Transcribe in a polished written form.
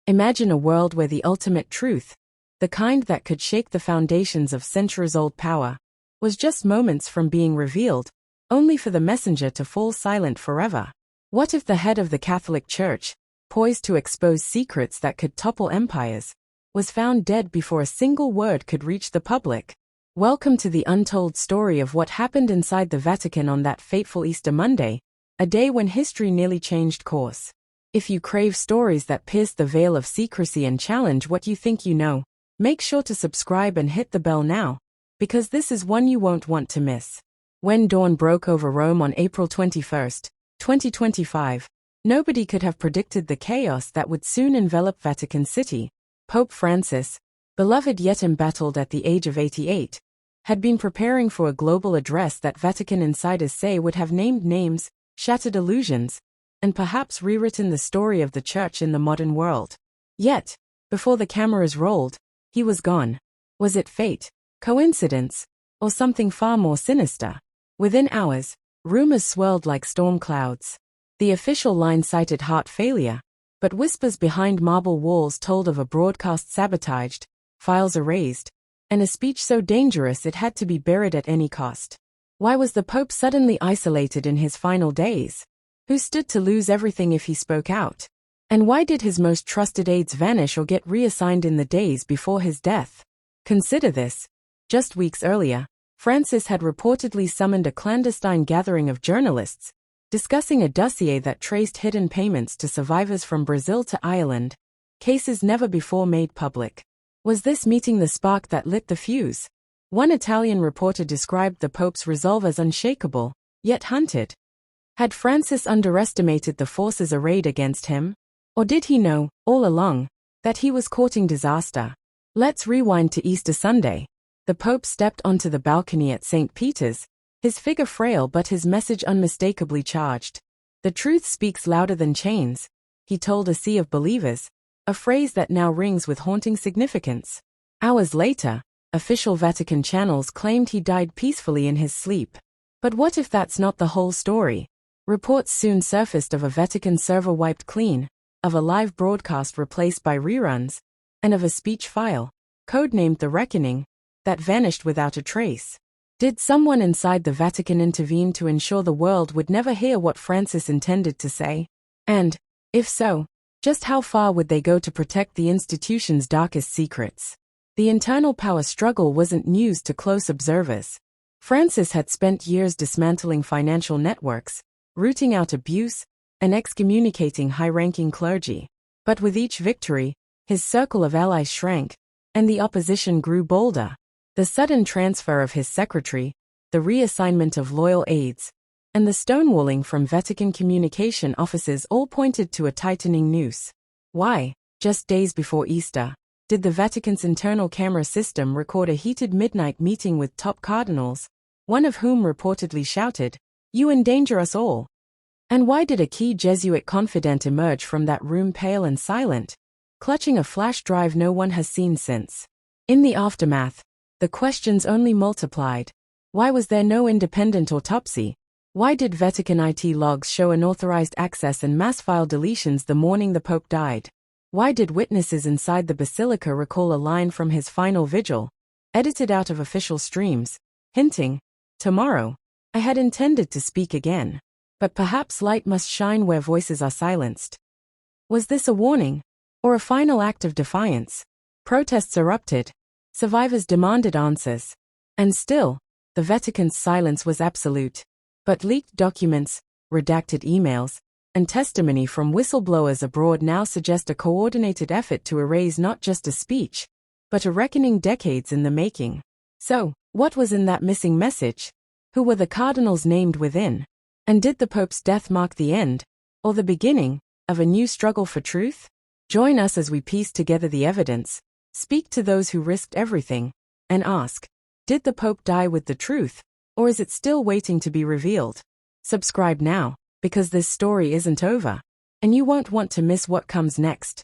Imagine a world where the ultimate truth, the kind that could shake the foundations of centuries-old power, was just moments from being revealed, only for the messenger to fall silent forever. What if the head of the Catholic Church, poised to expose secrets that could topple empires, was found dead before a single word could reach the public? Welcome to the untold story of what happened inside the Vatican on that fateful Easter Monday, a day when history nearly changed course. If you crave stories that pierce the veil of secrecy and challenge what you think you know, make sure to subscribe and hit the bell now, because this is one you won't want to miss. When dawn broke over Rome on April 21, 2025, nobody could have predicted the chaos that would soon envelop Vatican City. Pope Francis, beloved yet embattled at the age of 88, had been preparing for a global address that Vatican insiders say would have named names, shattered illusions, and perhaps rewritten the story of the Church in the modern world. Yet, before the cameras rolled, he was gone. Was it fate, coincidence, or something far more sinister? Within hours, rumors swirled like storm clouds. The official line cited heart failure, but whispers behind marble walls told of a broadcast sabotaged, files erased, and a speech so dangerous it had to be buried at any cost. Why was the Pope suddenly isolated in his final days? Who stood to lose everything if he spoke out? And why did his most trusted aides vanish or get reassigned in the days before his death? Consider this. Just weeks earlier, Francis had reportedly summoned a clandestine gathering of journalists, discussing a dossier that traced hidden payments to survivors from Brazil to Ireland, cases never before made public. Was this meeting the spark that lit the fuse? One Italian reporter described the Pope's resolve as unshakable, yet hunted. Had Francis underestimated the forces arrayed against him? Or did he know, all along, that he was courting disaster? Let's rewind to Easter Sunday. The Pope stepped onto the balcony at St. Peter's, his figure frail but his message unmistakably charged. The truth speaks louder than chains, he told a sea of believers, a phrase that now rings with haunting significance. Hours later, official Vatican channels claimed he died peacefully in his sleep. But what if that's not the whole story? Reports soon surfaced of a Vatican server wiped clean, of a live broadcast replaced by reruns, and of a speech file, codenamed The Reckoning, that vanished without a trace. Did someone inside the Vatican intervene to ensure the world would never hear what Francis intended to say? And, if so, just how far would they go to protect the institution's darkest secrets? The internal power struggle wasn't news to close observers. Francis had spent years dismantling financial networks, rooting out abuse, and excommunicating high-ranking clergy. But with each victory, his circle of allies shrank, and the opposition grew bolder. The sudden transfer of his secretary, the reassignment of loyal aides, and the stonewalling from Vatican communication offices all pointed to a tightening noose. Why, just days before Easter, did the Vatican's internal camera system record a heated midnight meeting with top cardinals, one of whom reportedly shouted, "You endanger us all"? And why did a key Jesuit confidant emerge from that room pale and silent, clutching a flash drive no one has seen since? In the aftermath, the questions only multiplied. Why was there no independent autopsy? Why did Vatican IT logs show unauthorized access and mass file deletions the morning the Pope died? Why did witnesses inside the Basilica recall a line from his final vigil, edited out of official streams, hinting, "Tomorrow, I had intended to speak again. But perhaps light must shine where voices are silenced"? Was this a warning, or a final act of defiance? Protests erupted. Survivors demanded answers. And still, the Vatican's silence was absolute. But leaked documents, redacted emails, and testimony from whistleblowers abroad now suggest a coordinated effort to erase not just a speech, but a reckoning decades in the making. So, what was in that missing message? Who were the cardinals named within? And did the Pope's death mark the end, or the beginning, of a new struggle for truth? Join us as we piece together the evidence, speak to those who risked everything, and ask, did the Pope die with the truth, or is it still waiting to be revealed? Subscribe now, because this story isn't over, and you won't want to miss what comes next.